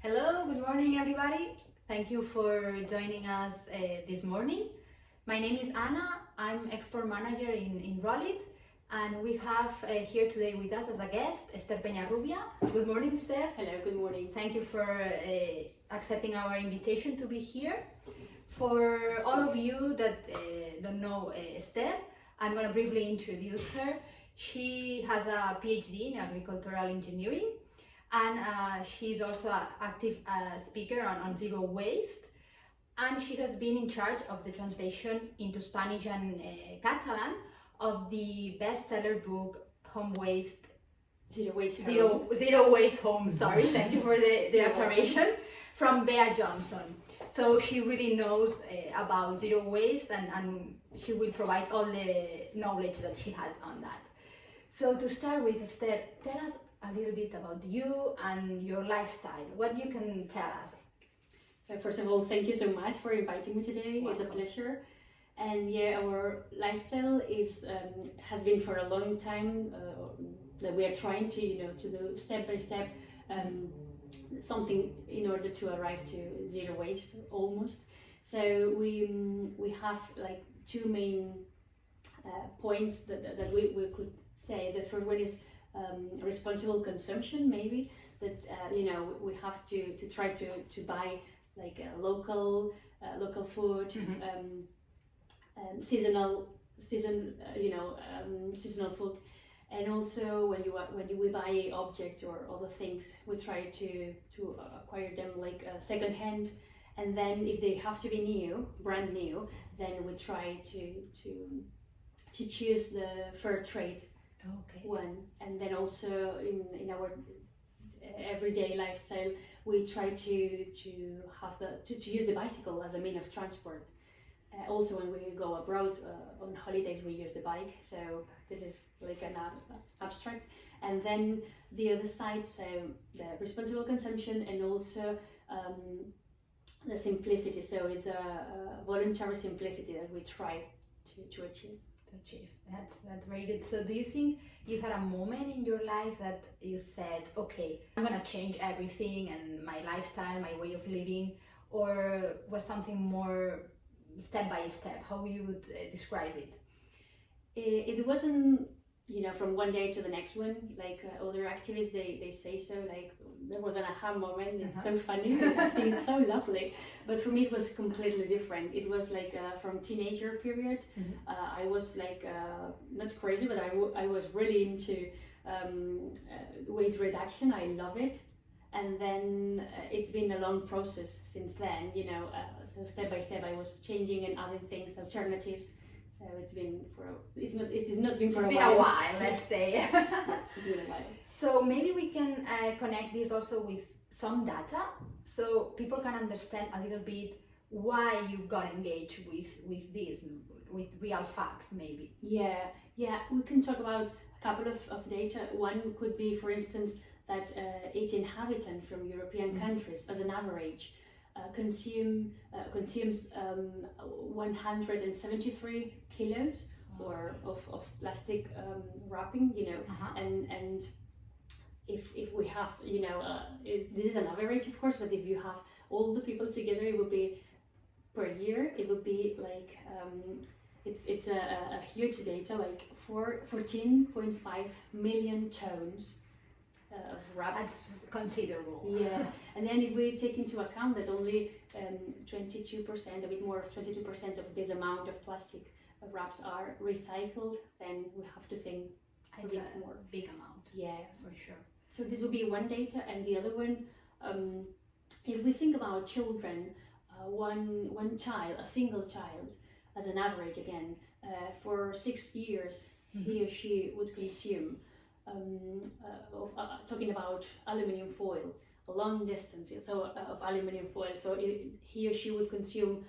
Hello, good morning everybody. Thank you for joining us this morning. My name is Anna. I'm export manager in Rollit, and we have here today with us as a guest Esther Peñarrubia. Good morning, Esther. Hello, good morning. Thank you for accepting our invitation to be here. For all of you that don't know Esther, I'm going to briefly introduce her. She has a PhD in agricultural engineering, and she's also an active speaker on zero waste, and she has been in charge of the translation into Spanish and Catalan of the bestseller book Home Waste Zero Waste Zero Waste Home. Sorry, thank you for the acclamation, from Bea Johnson. So she really knows about zero waste, and she will provide all the knowledge that she has on that. So to start with, Esther, tell us a little bit about you and your lifestyle. What you can tell us. So first of all, thank you so much for inviting me today. Welcome. It's a pleasure. And yeah, our lifestyle is has been for a long time that we are trying to to do step by step something in order to arrive to zero waste almost. So we have like two main points that we could say. The first one is responsible consumption, maybe that we have to try to buy like local food, seasonal food, and also when we buy objects or other things, we try to acquire them like second hand, and then if they have to be brand new, then we try to choose the fair trade one. And then also in our everyday lifestyle, we try to have to use the bicycle as a mean of transport. Also, when we go abroad on holidays, we use the bike. So this is like an abstract. And then the other side, so the responsible consumption, and also the simplicity. So it's a voluntary simplicity that we try to achieve. That's very good. So do you think you had a moment in your life that you said, okay, I'm gonna change everything and my lifestyle, my way of living, or was something more step by step? How you would describe it? It wasn't from one day to the next one, like other activists they say. So like there was an aha moment. It's so funny. I think it's so lovely, but for me it was completely different. It was like from teenager period. I was like not crazy, but I was really into waste reduction. I love it. And then it's been a long process since then, so step by step I was changing and adding things, alternatives. So it's not been for a while, let's say. It's been a while. So maybe we can connect this also with some data, so people can understand a little bit why you got engaged with this, with real facts maybe. Yeah, we can talk about a couple of data. One could be, for instance, that each inhabitant from European countries, as an average, consumes 173 kilos of plastic wrapping, and if we have, this is an average, of course, but if you have all the people together, it would be per year, it would be like it's a huge data, like 14.5 million tons of wrap. That's considerable. Yeah, and then if we take into account that only 22%, a bit more of 22% of this amount of plastic wraps are recycled, then we have to think a bit more. Big amount. Yeah, for sure. So this would be one data, and the other one, if we think about children, one child, a single child, as an average again, for 6 years, he or she would consume. Talking about aluminium foil, a long distance of aluminium foil, so he or she would consume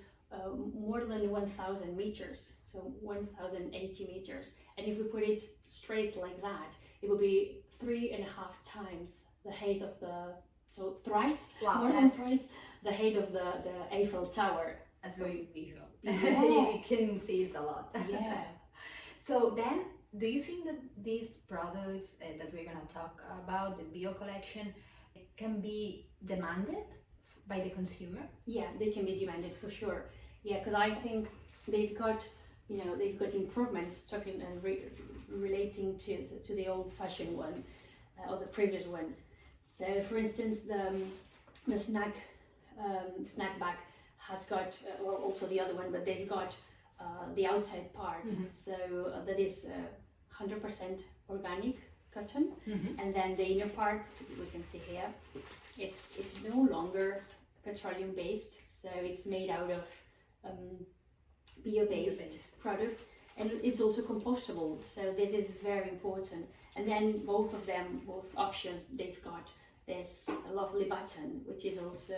more than 1,000 meters, so 1,080 meters. And if we put it straight like that, it would be 3.5 times the height of more than thrice the height of the Eiffel Tower. That's very visual. Yeah. You can see it's a lot. Yeah. So then, do you think that these products that we're gonna talk about, the bio collection, can be demanded by the consumer? Yeah, they can be demanded for sure. Yeah, because I think they've got, they've got improvements talking and relating to the old-fashioned one or the previous one. So, for instance, the snack bag has got, well, also the other one, but they've got the outside part. So that is 100% organic cotton, and then the inner part we can see here. It's no longer petroleum based, so it's made out of bio-based product, and it's also compostable. So this is very important. And then both options, they've got this lovely button, which is also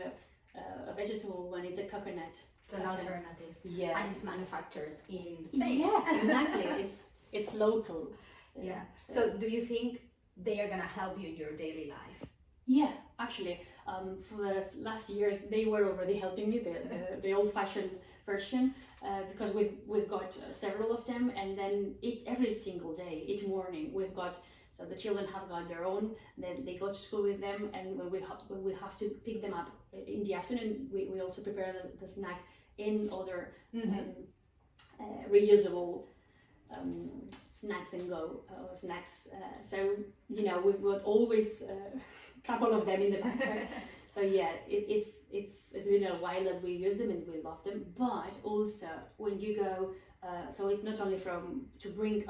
a vegetable one. It's a coconut. It's an alternative. Yeah. And it's manufactured in Spain. Yeah, exactly. It's local. So, yeah. So do you think they are gonna help you in your daily life? Yeah, actually, for the last years they were already helping me, the old-fashioned version, because we've got several of them, and then every single day, each morning we've got. So the children have got their own, then they go to school with them, and when we have to pick them up in the afternoon, we also prepare the snack in other reusable snacks and go snacks. So we've got always a couple of them in the backpack. So yeah, it's been a while that we use them and we love them. But also when you go, so it's not only to bring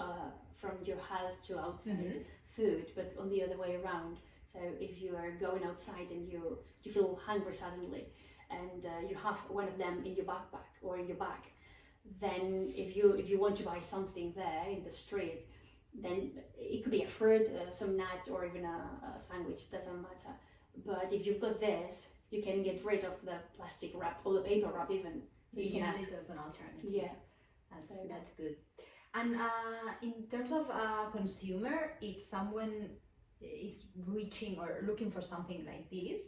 from your house to outside food, but on the other way around. So if you are going outside and you feel hungry suddenly, and you have one of them in your backpack or in your bag, then if you want to buy something there in the street, then it could be a fruit, some nuts, or even a sandwich, doesn't matter. But if you've got this, you can get rid of the plastic wrap or the paper wrap even. So you can use it as an alternative. Yeah, that's good. And in terms of consumer, if someone is reaching or looking for something like this,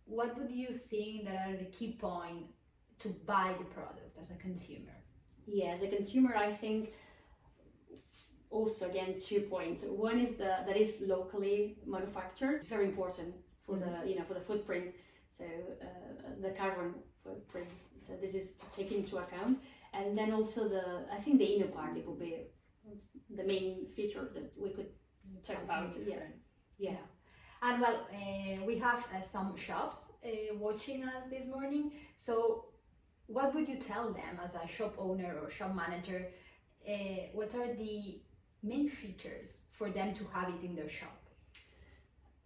what would you think that are the key points to buy the product as a consumer? Yeah, as a consumer, I think also again 2 points. One is that is locally manufactured. It's very important for the for the footprint. So the carbon footprint. So this is to take into account. And then also I think the inner part, it will be the main feature that we could talk about. Yeah. And well, we have some shops watching us this morning. So what would you tell them as a shop owner or shop manager? What are the main features for them to have it in their shop?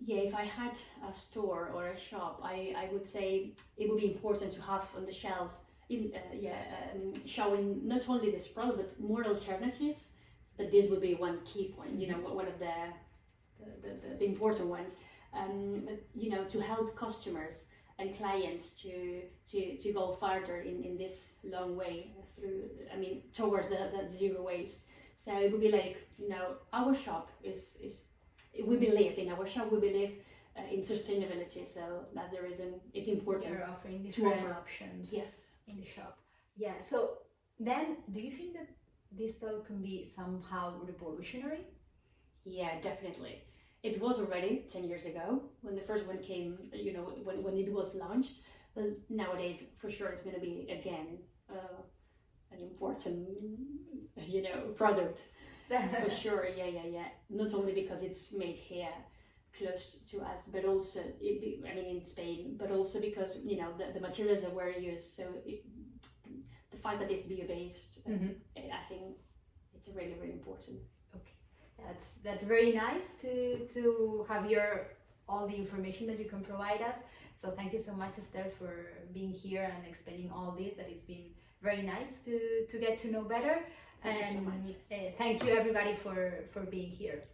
Yeah, if I had a store or a shop, I would say it would be important to have on the shelves showing not only this product but more alternatives. But this would be one key point, one of the important ones. To help customers and clients to go further in this long way towards the zero waste. So it would be like, our shop we believe in in sustainability, so that's the reason it's important. You're offering different options. Yes. In the shop. Yeah, so then do you think that this product can be somehow revolutionary? Yeah, definitely. It was already 10 years ago when the first one came, when it was launched, but nowadays for sure it's going to be again an important product. For sure. Yeah. Not only because it's made here close to us, but also in Spain, but also because the materials that were used. So the fact that it's bio-based, I think it's really, really important. Okay, that's very nice to have all the information that you can provide us. So thank you so much, Esther, for being here and explaining all this. That it's been very nice to get to know better. Thank you so much. Thank you everybody for being here.